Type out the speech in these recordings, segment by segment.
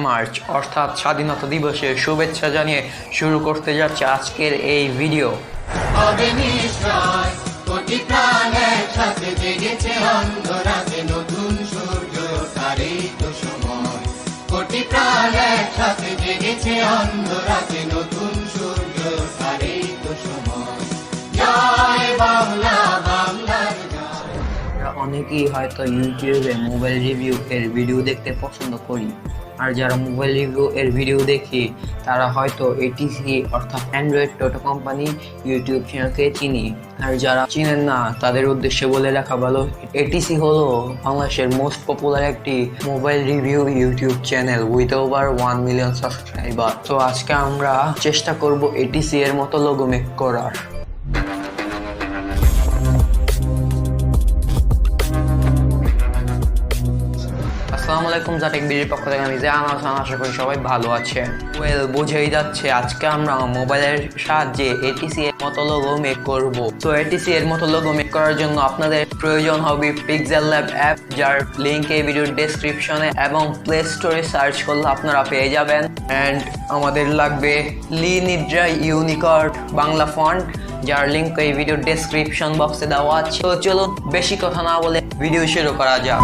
March অর্থাৎ স্বাধীনতা দিবসের শুভেচ্ছা জানিয়ে শুরু করতে যাচ্ছে আজকের এই ভিডিও। অনেকেই হয়তো ইউটিউবে মোবাইল রিভিউ এর ভিডিও দেখতে পছন্দ করি, আর যারা মোবাইল রিভিউ এর ভিডিও দেখি তারা হয়তো এটিসি অর্থাৎ অ্যান্ড্রয়েড টোটো কোম্পানি ইউটিউব চ্যানেলকে চিনি। আর যারা চিনেন না তাদের উদ্দেশ্যে বলে রাখা ভালো, এটিসি হলো বাংলাদেশের মোস্ট পপুলার একটি mobile review YouTube channel with over 1 million subscriber. তো আজকে আমরা চেষ্টা করব এটিসি এর মতো লোগো মেক করার। আসসালামু আলাইকুম, জাটেক বিডির পক্ষ থেকে আমি জায়ান আহসান, আশা করি সবাই ভালো আছে। বোঝাই যাচ্ছে আজকে আমরা মোবাইলের সাহায্যে এটিসি এর মতো লোগো মেক করব। তো এটিসি এর মতো লোগো মেক করার জন্য আপনাদের প্রয়োজন হবে পিক্সেল ল্যাব অ্যাপ, যার লিংক এই ভিডিওর ডেসক্রিপশনে এবং প্লে স্টোরে সার্চ করলে আপনারা পেয়ে যাবেন। অ্যান্ড আমাদের লাগবে নিদ্রা ইউনিকর্ড বাংলা ফন্ট, যার লিংক এই ভিডিওর ডেসক্রিপশন বক্সে দেওয়া আছে। তো চলো বেশি কথা না বলে ভিডিও শুরু করা যাক।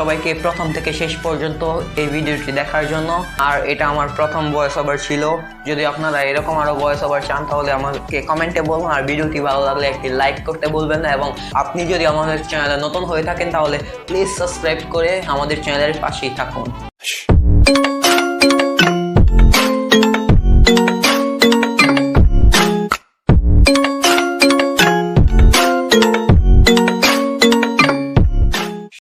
সবাইকে প্রথম থেকে শেষ পর্যন্ত এই ভিডিওটি দেখার জন্য। আর এটা আমার প্রথম ভয়েস ওভার ছিল। যদি আপনারা এরকম আরো ভয়েস ওভার চান তাহলে আমাকে কমেন্টে বলুন। আর ভিডিওটি ভালো লাগলে একটি লাইক করতে বলবেন না, এবং আপনি যদি আমাদের চ্যানেলে নতুন হয়ে থাকেন তাহলে প্লিজ সাবস্ক্রাইব করে আমাদের চ্যানেলের পাশেই থাকুন।